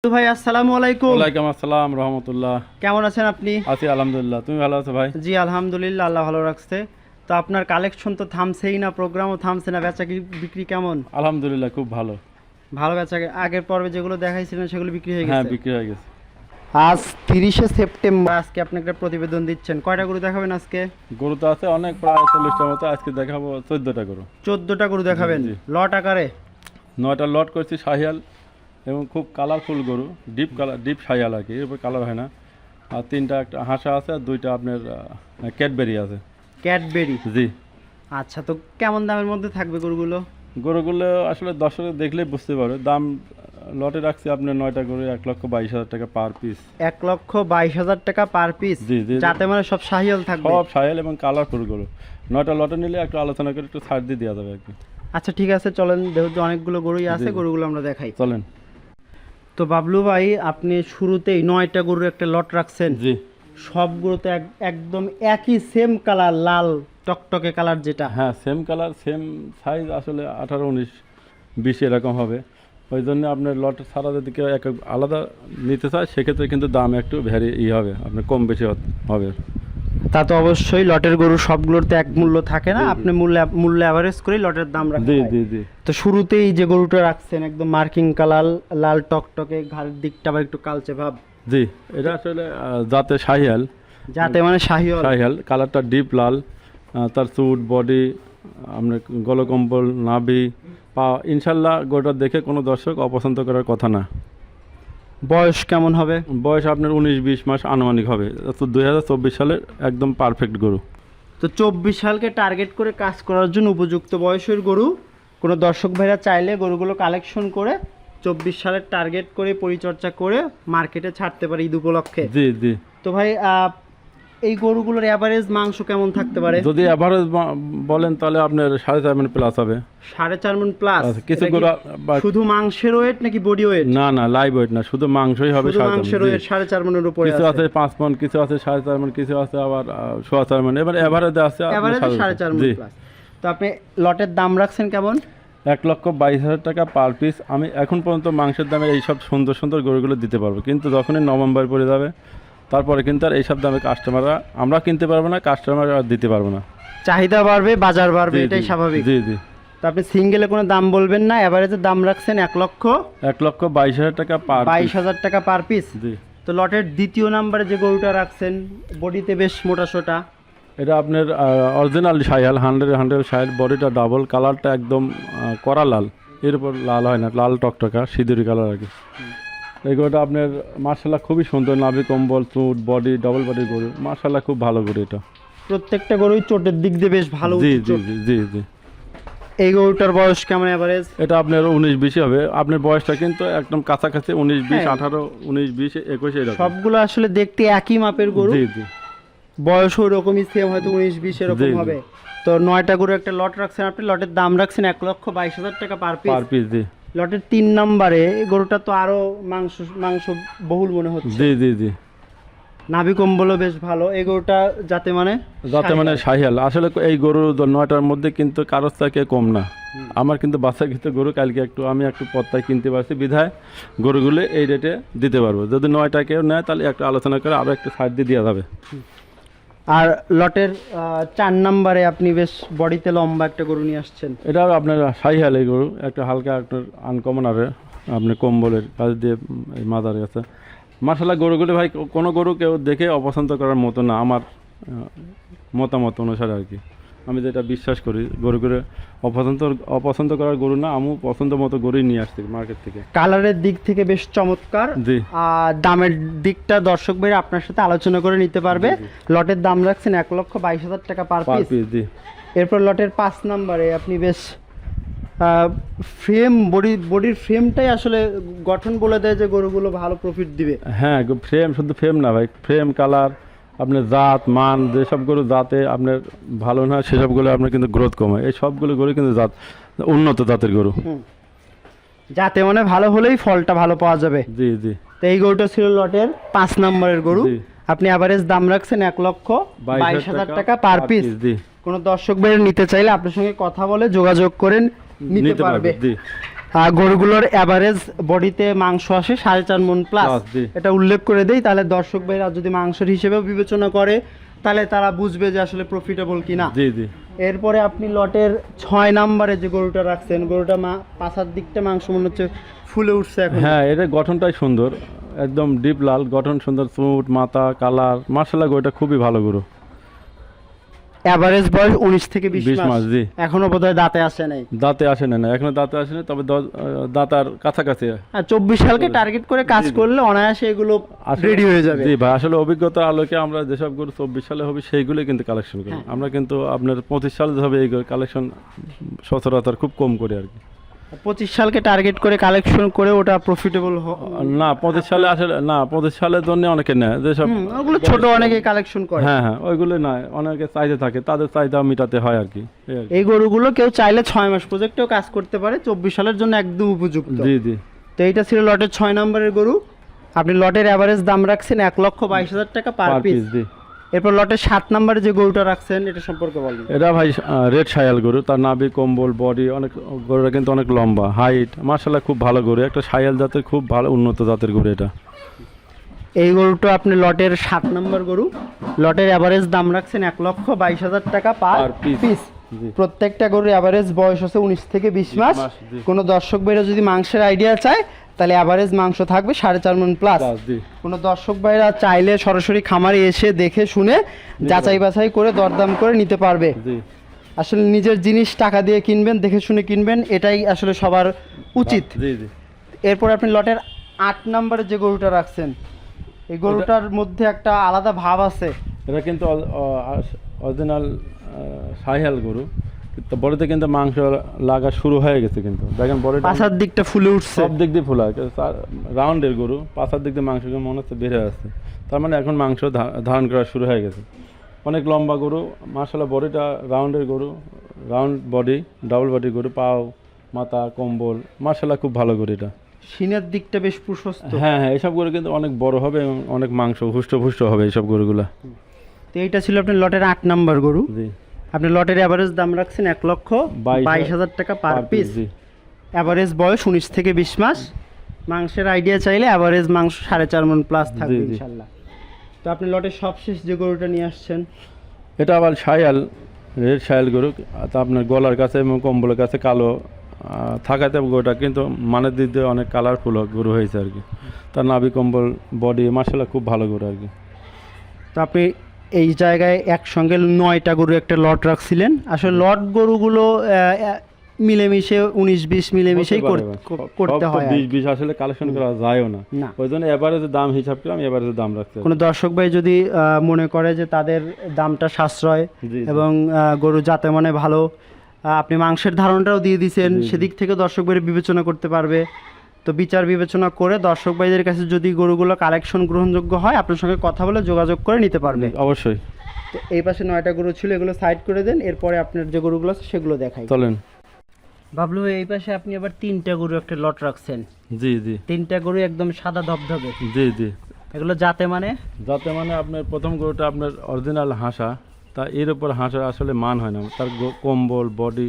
তো ভাই আসসালামু আলাইকুম। ওয়ালাইকুম আসসালাম রহমতুল্লাহ। কেমন আছেন আপনি? আছি আলহামদুলিল্লাহ, তুমি ভালো আছো ভাই? জি আলহামদুলিল্লাহ, আল্লাহ ভালো রাখছে। তো আপনার কালেকশন তো থামছেই না, প্রোগ্রামও থামছে না, বিক্রি কেমন? আলহামদুলিল্লাহ খুব ভালো। ভালো বেচা আগের পর্বে যেগুলো দেখাইছিলেন সেগুলো বিক্রি হয়ে হ্যাঁ গেছে? বিক্রি হয়ে গেছে। আজ 30শে সেপ্টেম্বর, আজকে আপনি একটা প্রতিবেদন দিচ্ছেন। কয়টা গরু দেখাবেন আজকে? গরু তো আছে অনেক, প্রায় 40টার মতো। আজকে দেখাবো 14টা গরু। 14টা গরু দেখাবেন জি। লট আকারে? 9টা লট করছি শাহিয়াল, এবং খুব কালারফুল গরু, ডিপ শাহিয়াল আর কি, এরপর কালার হয় না। আর 3টা একটা হাঁসা আছে, আর 2টা আপনার ক্যাডবেরি আছে। ক্যাডবেরি? জি। আচ্ছা, তো কেমন দামের মধ্যে থাকবে গরুগুলো? গরুগুলো আসলে দর্শক দেখলেই বুঝতে পারবে। দাম লটে রাখছি আপনার 9টা গরু 1,22,000 টাকা পার পিস। 1,22,000 টাকা পার পিস? জি জি। যাতে মানে সব শাহিয়াল থাকবে? সব শাহিয়াল এবং কালারফুল গরু। 9টা লটে নিলে একটু আলোচনা করে একটু ছাড় দিয়ে দেওয়া যাবে আর কি। আচ্ছা ঠিক আছে, চলেন, যেহেতু অনেকগুলো গরুই আছে, গরুগুলো আমরা দেখাই। চলেন। তো বাবলু ভাই, আপনি শুরুতেই 9টা গরুর একটা লট রাখছেন। জি। সবগুলোতে একদম একই সেম কালার, লাল টকটকে কালার যেটা। হ্যাঁ সেম কালার সেম সাইজ, আসলে 18, 19, 20 এরকম হবে। ওই জন্য আপনার লট ছাড়া যদি কেউ এক আলাদা নিতে চায় সেক্ষেত্রে কিন্তু দাম একটু হবে, আপনার কম বেশি হবে। তা তো অবশ্যই, লটের গরু সবগুলোতে এক মূল্য থাকে না, আপনি মূল্য অ্যাভারেজ করে লটের দাম রাখেন। জি জি জি। তো শুরুতেই যে গরুটা রাখছেন একদম মার্কিং কালার, লাল টকটকে, ঘাড়ের দিকটা আবার একটু কালচে ভাব। জি, এটা আসলে যাতে শাহিয়াল, যাতে মানে শাহিওয়াল কালারটা ডিপ লাল। তার চুট, বডি, আপনার গলকম্বল, নাভি, পা, ইনশাল্লাহ গোটা দেখে কোনো দর্শক অপছন্দ করার কথা না। বয়স কেমন হবে? বয়স আপনার 19-20 মাস আনুমানিক হবে। তো 2024 সালের একদম পারফেক্ট গরু। তো 24 সালকে টার্গেট করে কাজ করার জন্য উপযুক্ত বয়সের গরু। কোনো দর্শক ভাইরা চাইলে গরুগুলো কালেকশন করে 24 সালের টার্গেট করে পরিচর্যা করে মার্কেটে ছাড়তে পারে ঈদ উপলক্ষে। জি জি। তো ভাই, এই গরুগুলোর অ্যাভারেজ মাংস কেমন থাকতে পারে? যদি অ্যাভারেজ বলেন তাহলে আপনার 4.5 মণ প্লাস হবে। 4.5 মণ প্লাস? কিছু গরু শুধু মাংসের ওয়েট নাকি বডি ওয়েট? না না, লাইভ ওয়েট না, শুধু মাংসই হবে। মাংসের ওয়েট 4.5 মণের উপরে। কিছু আছে 5 মণ, কিছু আছে 4.5 মণ, কিছু আছে আবার 4.5 মণ। এবার অ্যাভারেজে আছে 4.5 মণ প্লাস। তো আপনি লটের দাম রাখছেন কেমন? 1,22,000 টাকা পার পিস। আমি এখন পর্যন্ত মাংসের দামে এইসব সুন্দর সুন্দর গরুগুলো দিতে পারবো, কিন্তু যখনই নভেম্বর পড়ে যাবে তারপরে কিন্তু আর এইসব দামে কাস্টমাররা, আমরা কিনতে পারবো না, কাস্টমার আর দিতে পারবো না। চাহিদা বাড়বে, বাজার বাড়বে, এটাই স্বাভাবিক। জি জি। তো আপনি সিঙ্গেলে কোনো দাম বলবেন না, এভারেজের দাম রাখছেন 1,22,000 টাকা পার 22,000 টাকা পার পিস। জি। তো লটের দ্বিতীয় নাম্বারে যে গরুটা রাখছেন, বডিতে বেশ মোটা সোটা, এটা আপনার অরিজিনাল শাহিয়াল, 100 শাহিয়াল, বডিটা ডাবল, কালারটা একদম কড়া লাল, এর উপর লাল হয় না, লাল টকটকা সিঁদুরি কালার আর কি। এই গরুটা আপনার মার্শাল্লাহ খুবই সুন্দর, নাভি কম্বল, চুট, বডি, ডবল বডি গরু, মার্শাল্লাহ খুব ভালো গরু এটা। প্রত্যেকটা গরুই চোটের দিক দিয়ে বেশ ভালো। জি জি জি জি জি। এই গরুটার বয়স কেমন এভারেজ? এটা আপনার 19-20 হবে। আপনার বয়সটা কিন্তু একদম কাছাকাছি, 19-20, 18, 19-20, 21 এরকম। সবগুলো আসলে দেখতে একই মাপের গরু। জি জি। বয়স ওরকমই সেম, হয়তো 19-20 এরকম হবে। তো 9টা গরু একটা লট রাখছেন আপনি, লটের দাম রাখছেন 1,22,000 টাকা পার পিস। Per piece. জি। লটের 3 নম্বরে এই গরুটা তো আরো মাংস বহুল মনে হচ্ছে। জি জি জি। নাভি কম্বলও বেশ ভালো। এই গরুটা যাতে মানে শাহিয়াল। আসলে এই গরু 9টার মধ্যে কিন্তু কারোর থেকে কম না। আমার কিন্তু বাচ্চা কিন্তু গরু কালকে আমি একটু পত্তায় কিনতে পারছি, বিধায় গরুগুলো এই রেটে দিতে পারবো। যদি 9টা কেউ নেয় তাহলে একটু আলোচনা করে আরও একটু ছাড় দিয়ে দেওয়া যাবে। আর লটের 4 নম্বরে আপনি বেশ বডিতে লম্বা একটা গরু নিয়ে আসছেন। এটা আপনার শাহিয়াল এই গরু, একটা হালকা একটা আনকমন আর আপনার কম্বলের কাজ দিয়ে এই মাদার গেছে। মার্শাল্লাহ গরুগুলি ভাই কোনো গরু কেউ দেখে অপছন্দ করার মতো না, আমার মতামত অনুসারে আর কি। আমি যেটা বিশ্বাস করি, গরুগুলো অপছন্দ করার গরু না, আমি পছন্দ মতো গরুই নিয়ে আসছি মার্কেট থেকে। কালারের দিক থেকে বেশ চমৎকার। জি। আর দামের দিকটা দর্শক ভাইরা আপনার সাথে আলোচনা করে নিতে পারবে। লটের দাম রাখছেন 1,22,000 টাকা পার পিস। জি। এরপর লটের 5 নম্বরে আপনি বেশ ফ্রেম, বডির ফ্রেমটাই আসলে গঠন বলে দেয় যে গরুগুলো ভালো প্রফিট দিবে। হ্যাঁ ফ্রেম, শুধু ফ্রেম না ভাই, ফ্রেম, কালার, আপনার জাত মান, যেসব গরু জাতে আপনার ভালো না সেসবগুলো আপনার কিন্তু গ্রোথ কমে। এই সবগুলো গরু কিন্তু উন্নত জাতের গরু। যাতে মানে ভালো হলেই ফলটা ভালো পাওয়া যাবে। জি জি। তো এই গরুটা ছিল লটের 5 নম্বরের গরু। আপনি এভারেজ দাম রাখছেন 1,22,000 টাকা পার পিস। কোনো দর্শক ভাইরা নিতে চাইলে আপনার সঙ্গে কথা বলে যোগাযোগ করেন নিতে পারবে। গরুগুলোর অ্যাভারেজ বডিতে মাংস আসে 4.5 মণ প্লাস, Plus, জি। এটা উল্লেখ করে দেই, তাহলে দর্শক ভাইরা যদি মাংসের হিসেবেও বিবেচনা করে তাহলে তারা বুঝবে যে আসলে প্রফিটেবল কিনা। জি জি এরপরে আপনি লটের 6 নম্বরে যে গরুটা রাখছেন, গরুটা পাছার দিকটা মাংস মনে হচ্ছে ফুলে উঠছে এখন। হ্যাঁ, এটা গঠনটাই সুন্দর, একদম ডিপ লাল গঠন, সুন্দর চুট মাথা কালার, মার্শাল্লাহ গরুটা খুবই ভালো গরু। এভারেজ বয়স 19 থেকে 20 20 মাস, মাস, জি। এখনো বোধহয় দাঁতে আসে নাই। দাঁতে আসে না, এখনো দাঁতে আসে না, তবে দাঁতার কাছাকাছি। আর 24 সালকে টার্গেট করে কাজ করলে অনায়াসে এগুলো রেডি হয়ে যাবে। জি ভাই, আসলে অভিজ্ঞতার আলোকে আমরা যেসব গরু 24 সালে হবে সেইগুলোই কিন্তু কালেকশন করি। আমরা কিন্তু আপনার 25 সালে হবে এই কালেকশন সচরাচর খুব কম করি আর কি। 25 সালকে টার্গেট করে কালেকশন করে ওটা প্রফিটেবল না 25 সালে আসলে না, 25 সালের জন্য অনেকে নেয় যেসব ওগুলো ছোট অনেকে কালেকশন করে। হ্যাঁ হ্যাঁ, ওইগুলো না, অনেকে চাইতে থাকে, তাদের চাহিদা মেটাতে হয় আর কি। এই গরুগুলো কেউ চাইলে 6 মাস প্রজেক্টেও কাজ করতে পারে, 24 সালের জন্য একদম উপযুক্ত। জি জি তো এইটা ছিল লটের 6 নম্বরের গরু। আপনি লটের এভারেজ দাম রাখছেন 1,22,000 টাকা পার পিস। জি। এরপর লটের 7 নম্বরে যে গরুটা রাখছেন এটা সম্পর্কে বলুন। এটা ভাই রেড শায়াল গরু, তার নাভি কম্বল বডি অনেক, গরুটা কিন্তু অনেক লম্বা হাইট, মার্শাল্লাহ খুব ভালো গরু, একটা শায়াল জাতের খুব ভালো উন্নত জাতের গরু এটা। এই গরুটা আপনি লটের 7 নম্বর গরু, লটের এভারেজ দাম রাখছেন 1,22,000 টাকা পার পিস। প্রত্যেকটা গরুর এভারেজ বয়স হচ্ছে 19 থেকে 20 মাস। কোনো দর্শক ভাইরা যদি মাংসের আইডিয়া চায় তাহলে এভারেজ মাংস থাকবে 4.5 মণ প্লাস। কোনো দর্শক ভাইরা চাইলে সরাসরি খামারে এসে দেখে শুনে যাচাই বাছাই করে দরদাম করে নিতে পারবে। আসলে নিজের জিনিস টাকা দিয়ে কিনবেন, দেখে শুনে কিনবেন, এটাই আসলে সবার উচিত। এরপর আপনি লটের 8 নম্বরে যে গরুটা রাখছেন, এই গরুটার মধ্যে একটা আলাদা ভাব আছে। এটা কিন্তু অরিজিনাল শাহিয়াল গরু, তো বডিতে কিন্তু মাংস লাগা শুরু হয়ে গেছে, কিন্তু দেখেন বডিটা পাছার দিকটা ফুলে উঠছে, সব দিক দিয়ে ফুলা, রাউন্ডের গরু, পাছার দিক দিয়ে মাংস মনে হচ্ছে বের হয়ে আসছে, তার মানে এখন মাংস ধারণ করা শুরু হয়ে গেছে। অনেক লম্বা গরু, মার্শাল্লাহ বডিটা রাউন্ডের গরু, রাউন্ড বডি, ডাবল বডি গরু, পাও মাথা কম্বল, মার্শাল্লাহ খুব ভালো গরু এটা। সিনের দিকটা বেশ প্রশস্ত। হ্যাঁ হ্যাঁ, এইসব গরু কিন্তু অনেক বড় হবে এবং অনেক মাংস হুষ্ট হবে এইসব গরুগুলা। তো এইটা ছিল আপনার লটের 8 নম্বর গরু। জি। আপনি লটের এভারেজ দাম রাখছেন 1,22,000 টাকা পার পিস। এভারেজ বয়স 19 থেকে 20 মাস। মাংসের আইডিয়া চাইলে এভারেজ মাংস 4.5 মণ প্লাস থাকবে ইনশাল্লাহ। তো আপনি লটের সবশেষ যে গরুটা নিয়ে আসছেন, এটা আবার শায়াল, রেড শায়াল গরু, তা আপনার গলার কাছে এবং কম্বলের কাছে কালো থাকাতে গরুটা কিন্তু মানের দিক দিয়ে অনেক কালারফুল গরু হয়েছে আর কি। তার নাভি কম্বল বডি মার্শাল্লাহ খুব ভালো গরু আর কি। তো আপনি এই জায়গায় একসঙ্গে 9টা গরু একটা লট রাখছিলেন। আসলে লট গরুগুলো মিলেমিশে 19-20 মিলেমিশেই করতে হয়। 20-20 আসলে কালেকশন করা যায়ও না, ওই জন্য এভারেজের দাম হিসাব করে আমি এভারেজের দাম রাখতে। কোনো দর্শক ভাই যদি মনে করে যে তাদের দামটা সাশ্রয় এবং গরু যাতে মানে ভালো, আপনি মাংসের ধারণটাও দিয়ে দিয়েছেন, সেদিক থেকে দর্শক ভাই বিবেচনা করতে পারবে। তো বিচার বিবেচনা করে দর্শক ভাইদের কাছে যদি গরুগুলো কালেকশন গ্রহণযোগ্য হয় আপনার সঙ্গে কথা বলে যোগাযোগ করে নিতে পারবে। অবশ্যই। তো এই পাশে 9টা গরু ছিল, এগুলো সাইড করে দেন, এরপরে আপনার যে গরুগুলো আছে সেগুলো দেখাই। চলেন। ভাবলু এই পাশে আপনি আবার 3টা গরু একটা লট রাখছেন। জি জি। 3টা গরু একদম সাদা ধবধবে। জি জি। এগুলো জাতে মানে আপনার প্রথম গরুটা আপনার অরিজিনাল হাসা, তা এর উপর হাঁসের আসলে মান হয় না, তার কম্বল বডি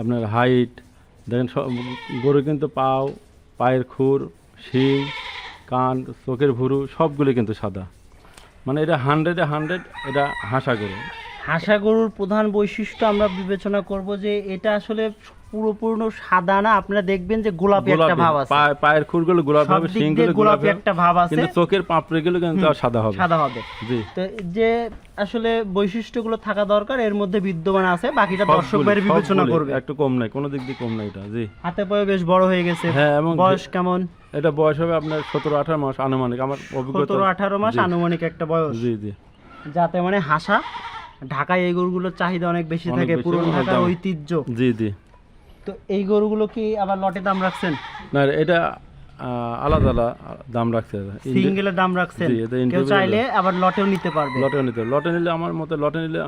আপনার হাইট দেখেন, সব গরু কিন্তু পায়ের খুর, শিং, কান, চোখের ভুরু সবগুলি কিন্তু সাদা, মানে এটা 100-100 এটা হাসা গরু। হাসা গরুর প্রধান বৈশিষ্ট্য আমরা বিবেচনা করব যে এটা আসলে পুরোপূর্ণ সাদা না, আপনারা দেখবেন যে গোলাপি একটা ভাব আছে, পায়ের খুরগুলো গোলাপি হবে, শিংগুলো গোলাপি একটা ভাব আছে, কিন্তু চোখের পাপড়িগুলো কিন্তু সাদা হবে। জি। তো যে আসলে বৈশিষ্ট্যগুলো থাকা দরকার এর মধ্যে বিদ্যমান আছে, বাকিটা দর্শক ভাইয়ের বিবেচনা করবে। একটু কম নাই, কোনো দিক দিয়ে কম নাই এটা। জি। হাতে পায়ে বেশ বড় হয়ে গেছে। হ্যাঁ, এবং বয়স কেমন? এটা বয়স হবে আপনার 17-18 মাস আনুমানিক, আমার অভিজ্ঞতা 17-18 মাস আনুমানিক একটা বয়স। জি জি। যাতে মানে হাসা, ঢাকায় এই গরুগুলোর চাহিদা অনেক বেশি থাকে, পুরনো ঢাকার ঐতিহ্য। জি জি। তো এই গরুগুলো কি আবার লটে দাম রাখছেন? না, এটা আলাদা দাম রাখছে, সিঙ্গেলের দাম রাখছেন, কেউ চাইলে আবার লটেও নিতে পারবে। লটে নিলে আমার মতে লটে নিলে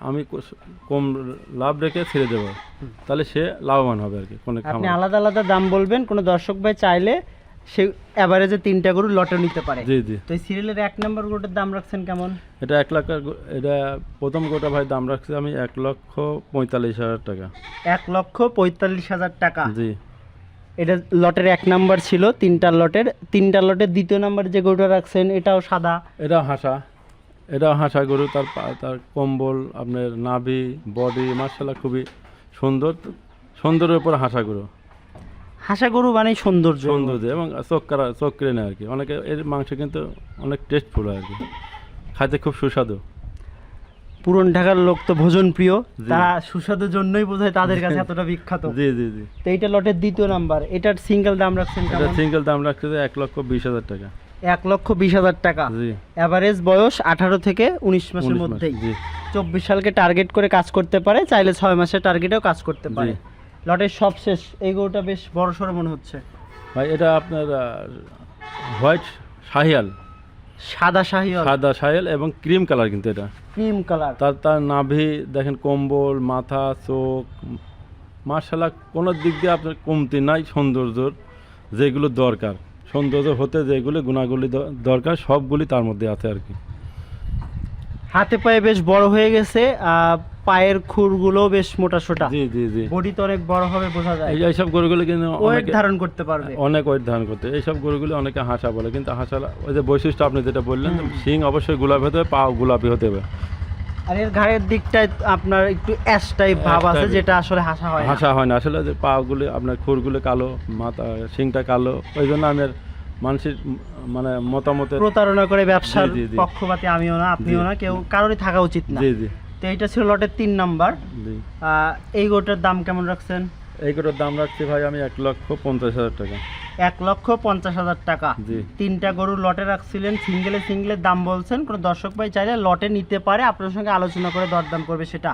আমি কম লাভ রেখে ছেড়ে দেবো, তাহলে সে লাভবান হবে আর কি। আপনি আলাদা আলাদা দাম বলবেন, কোনো দর্শক ভাই চাইলে সে এভারেজে 3টা গরু লটে নিতে পারে। জি জি। তো এই সিরিয়ালের 1 নম্বর গরুটার দাম রাখছেন কেমন? এটা 1 লাখ, এটা প্রথম গরুটা ভাই দাম রাখছি আমি 1,45,000 টাকা। 1,45,000 টাকা। জি। এটা লটের 1 নাম্বার ছিল, 3টা লটের 2য় নাম্বার যে গরুটা রাখছেন এটাও সাদা। এটাও হাসা গরু, তার কম্বল, আপনার নাভি, বডি মাশাআল্লাহ খুবই সুন্দরের উপর হাসা গরু। হাসা গরু মানে সৌন্দর্য এবং চোখ কেড়ে নেয় আর কি। অনেকে এর মাংস কিন্তু অনেক টেস্টফুল হয় আর কি, খাইতে খুব সুস্বাদু। পুরন ঢাকার লোক তো ভোজন প্রিয়, তারা সুস্বাদুর জন্যই বোধহয় তাদের কাছে এতটা বিখ্যাত। জি জি জি। তো এইটা লটের 2য় নাম্বার, এটার সিঙ্গেল দাম রাখছেন কেমন? এটা সিঙ্গেল দাম রাখছে 1,20,000 টাকা। 1,20,000 টাকা। জি। এভারেজ বয়স 18 থেকে 19 মাসের মধ্যেই। জি। 24 সালকে টার্গেট করে কাজ করতে পারে, চাইলে 6 মাসের টার্গেটেও কাজ করতে পারে। লটের সবশেষ এই গরুটা বেশ বড় সড়ো মনে হচ্ছে ভাই। এটা আপনার হোয়াইট শাহিয়াল, সাদা শাহিওয়াল এবং ক্রিম কালার, কিন্তু এটা ক্রিম কালার। তার নাভি দেখেন, কম্বল, মাথা, চোখ মাশাআল্লাহ কোনো দিক দিয়ে আপনার কমতি নাই। সৌন্দর্যর যেগুলো দরকার, সৌন্দর্য হতে যেগুলো গুণাগুলি দরকার সবগুলি তার মধ্যে আছে আর কি। হাতে পায়ে বেশ বড় হয়ে গেছে, পায়ের খুরগুলো বেশ মোটাসোটা। জি জি জি। বডি তো অনেক বড় হবে বোঝা যায়। এইসব গরুগুলো কিন্তু ওয়েট ধারণ করতে পারবে, অনেক ওয়েট ধারণ করতে। এইসব গরুগুলো অনেকে হাসা বলে, কিন্তু হাসা ওই যে বৈশিষ্ট্য আপনি যেটা বললেন, শিং অবশ্যই গোলাপি হতে হবে, পা গোলাপি হতে হবে। আর এর ঘাড়ের দিকটায় আপনার একটু অ্যাশ টাইপ ভাব আছে, যেটা আসলে হাসা হয় না আসলে। যে পাগুলি আপনার খুরগুলো কালো, মাথা শিংটা কালো, ওই জন্য আমি মানুষের মানে মতামতের প্রতারণা করে ব্যবসার পক্ষপাতী আমিও না, আপনিও না, কেউ কারোরই থাকা উচিত না। জি জি। তো এইটা ছিল লটের 3 নাম্বার। এই গরুটার দাম কেমন রাখছেন? এই গরুর দাম রাখছি ভাই আমি 1,50,000 টাকা। 1,50,000 টাকা। 3টা গরু লটে রাখছিলেন, সিঙ্গেলের দাম বলছেন। কোনো দর্শক ভাই চাইলে লটে নিতে পারে, আপনার সঙ্গে আলোচনা করে দরদাম করবে সেটা।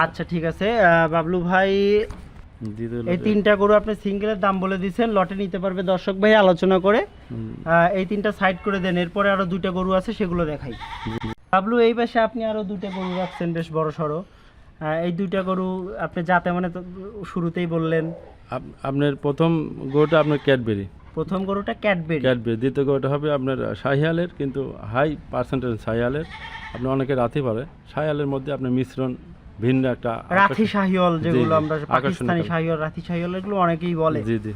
আচ্ছা ঠিক আছে বাবলু ভাই, এই 3টা গরু আপনি সিঙ্গেলের দাম বলে দিয়েছেন, লটে নিতে পারবে দর্শক ভাই আলোচনা করে। এই 3টা সাইড করে দেন, এরপরে আরো 2টা গরু আছে সেগুলো দেখাই। বাবলু, এই পাশে আপনি আরো 2টা গরু রাখছেন বেশ বড় সড়ো। এই 2টা গরু আপনি যাতে মানে তো শুরুতেই বললেন। আপনার প্রথম গরুটা আপনার ক্যাডবেরি, প্রথম গরুটা ক্যাডবেরি। দ্বিতীয় গরুটা হবে আপনার শাহিয়ালের, কিন্তু হাই পার্সেন্টেজ শাহিয়ালের। আপনি অনেকে রাতি পারে শাহিয়ালের মধ্যে আপনার মিশ্রণ ভিন্ন একটা রাথি শাহিওয়াল, যেগুলো আমরা পাকিস্তানি শাহিওয়াল, রাথি শাহিওয়াল এগুলো অনেকেই বলে। জি জি।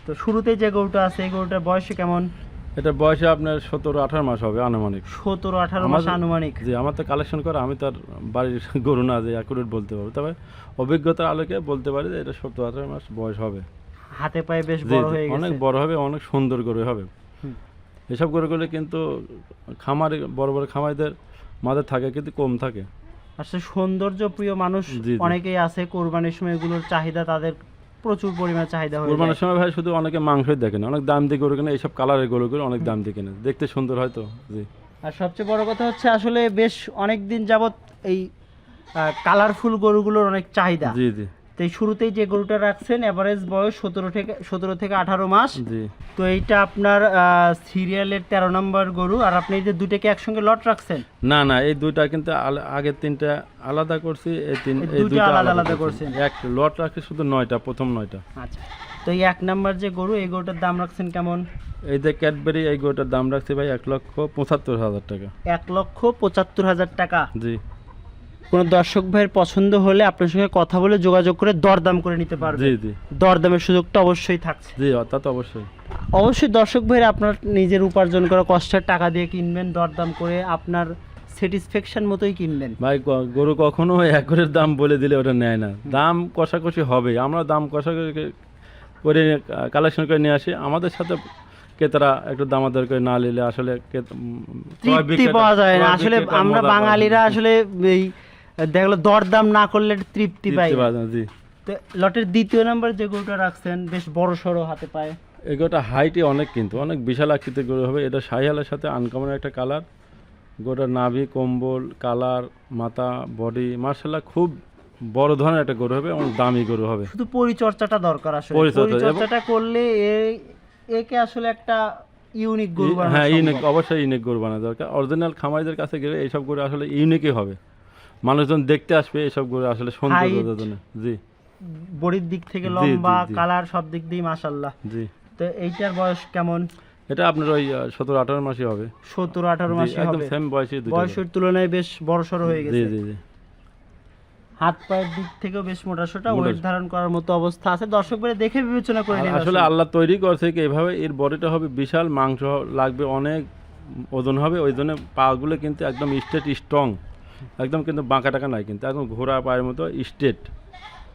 তো শুরুতে যে গরুটা আছে এই গরুটার বয়সে কেমন? এটা বয়সে আপনার 17-18 মাস হবে আনুমানিক। 17-18 মাস আনুমানিক। জি, আমার তো কালেকশন করা, আমি তার বাড়ির গরু না যে অ্যাকুরেট বলতে পারবো, তবে অভিজ্ঞতার আলোকে বলতে পারি যে এটা 17-18 মাস বয়স হবে। হাতে পায়ে বেশ বড় হয়ে গেছে, অনেক বড় হবে, অনেক সুন্দর গরু হবে। এসব গরুগুলো কিন্তু খামারে বড় বড় খামারিদের মাঝে থাকে, কিন্তু কম থাকে। আসলে সৌন্দর্য প্রিয় মানুষ অনেকেই আছে, কোরবানির সময় এগুলোর চাহিদা তাদের প্রচুর পরিমাণে চাহিদা হয়। কোরবানির সময় ভাই শুধু অনেকে মাংসই দেখেন, অনেক দাম দিয়ে গরু কেনে, এইসব কালারের গরুগুলো অনেক দাম দিয়ে কেনে, দেখতে সুন্দর হয় তো। জি। আর সবচেয়ে বড় কথা হচ্ছে আসলে বেশ অনেক দিন যাবত এই কালারফুল গরুগুলোর অনেক চাহিদা। জি জি। তো এই শুরুতেই যে গরুটা রাখছেন এভারেজ বয়স 17 থেকে 18 মাস। জি। তো এইটা আপনার সিরিয়ালের 13 নম্বর গরু। আর আপনি এই যে দুটোকে একসঙ্গে লট রাখছেন? না না, এই দুইটা কিন্তু আগের 3টা আলাদা করছি, এই দুইটা আলাদা করছেন। এক লট রাখছি শুধু 9টা, প্রথম 9টা। আচ্ছা। তো এই 1 নাম্বার যে গরু, এই গরুটার দাম রাখছেন কেমন? এই যে ক্যাডবেরি, এই গরুটার দাম রাখছি ভাই 1,75,000 টাকা। 1,75,000 টাকা। জি। কোনো দর্শক ভাইয়ের পছন্দ হলে আপনার সঙ্গে কথা বলে যোগাযোগ করে দরদাম করে নিতে পারবে। জি জি। দরদামের সুযোগটা অবশ্যই থাকছে। জি, তা তো অবশ্যই। অবশ্যই দর্শক ভাইরা আপনার নিজের উপার্জন করা কষ্টের টাকা দিয়ে কিনবেন, দরদাম করে আপনার স্যাটিসফ্যাকশন মতোই কিনবেন। ভাই গরু কখনো একরের দাম বলে দিলে ওটা নেয় না, দাম কষাকষি হবে। আমরা দাম কষাকষি করে কালেকশন করে নিয়ে আসি, আমাদের সাথে ক্রেতারা একটু দামাদার করে না নিলে আসলে তৃপ্তি পাওয়া যায় না। আসলে আমরা বাঙালিরা আসলে এই দেখলো দরদাম না করলে তৃপ্তি পাই। জি। তো লটের 2য় নাম্বার যে গরুটা রাখছেন বেশ বড় সড়ো, হাতে পায়ে এই গরুটা হাইটে অনেক, কিন্তু অনেক বিশাল আকৃতির গরু হবে। এটা শাহিয়ালের সাথে আনকমন একটা কালার। গরুটার নাভি, কম্বল, কালার, মাথা, বডি মাশাআল্লাহ খুব বড় ধরনের একটা গরু হবে এবং দামি গরু হবে। শুধু পরিচর্যাটা দরকার, আসলে পরিচর্যাটা করলে একে আসলে একটা ইউনিক গরু বানানো। হ্যাঁ, ইউনিক, অবশ্যই ইউনিক গরু বানানো দরকার। অরিজিনাল খামারিদের কাছে গেলে এইসব গরু আসলে ইউনিকই হবে, মানুষজন দেখতে আসবে এইসব গরু আসলে সৌন্দর্যের জন্য। জি। বডির দিক থেকে লম্বা, কালার সব দিক দিয়ে মাশাআল্লাহ। জি। তো এইটার বয়স কেমন? এটা আপনার ওই 17-18 মাসই হবে। 17-18 মাসই হবে, একদম সেম বয়সী। বয়সের তুলনায় বেশ বড়সড় হয়ে গেছে। জি জি জি। হাত পায়ের দিক থেকেও বেশ মোটাসোটা, মোটা। ওয়েট ধারণ করার মতো অবস্থা আছে। দর্শক ভাই দেখে বিবেচনা করে নিন। আসলে আল্লাহ তৈরি করছে কি এভাবে, এর বডিটা হবে বিশাল, মাংস লাগবে অনেক, ওজন হবে, ওই জন্য পাগুলো কিন্তু একদম স্ট্রেট স্ট্রং, একদম কিন্তু বাঁকা টাকা নাই, কিন্তু একদম ঘোড়া পায়ের মতো স্ট্রেট।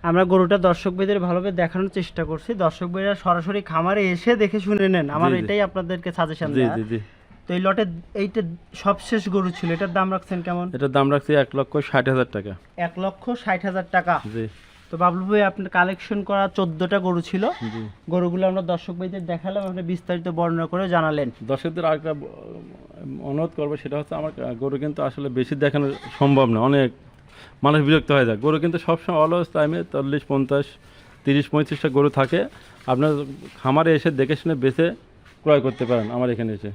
আমরা গরুটা দর্শক ভাইদের ভালোভাবে দেখানোর চেষ্টা করছি, দর্শক ভাইরা সরাসরি খামারে এসে দেখে শুনে নেন, আমার জি, জি। এটাই আপনাদেরকে সাজেশন জি দেয়া। জি জি। তো এই লটে এইটা সবশেষ গরু ছিল, এটার দাম রাখছেন কেমন? এটার দাম রাখছি 1,60,000 টাকা। 1,60,000 টাকা। জি তো বাবলু ভাই আপনার কালেকশন করা 14টা গরু ছিল, জি। গরুগুলো আমরা দর্শক ভাইদের দেখালাম, আপনি বিস্তারিত বর্ণনা করে জানালেন। দর্শকদের আরেকটা অনুরোধ করবো, সেটা হচ্ছে আমার গরু কিন্তু আসলে বেশি দেখানো সম্ভব না, অনেক মানুষ বিরক্ত হয়ে যায়। গরু কিন্তু সবসময় অলওয়েজ টাইমে 40, 50, 30, 35টা গরু থাকে। আপনার খামারে এসে দেখে শুনে বেছে ক্রয় করতে পারেন আমার এখানে এসে।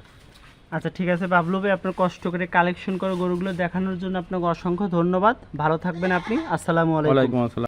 আচ্ছা ঠিক আছে বাবলু ভাই, আপনার কষ্ট করে কালেকশন করে গরুগুলো দেখানোর জন্য আপনাকে অসংখ্য ধন্যবাদ। ভালো থাকবেন আপনি। আসসালামু আলাইকুম। ওয়ালাইকুম আসসালাম।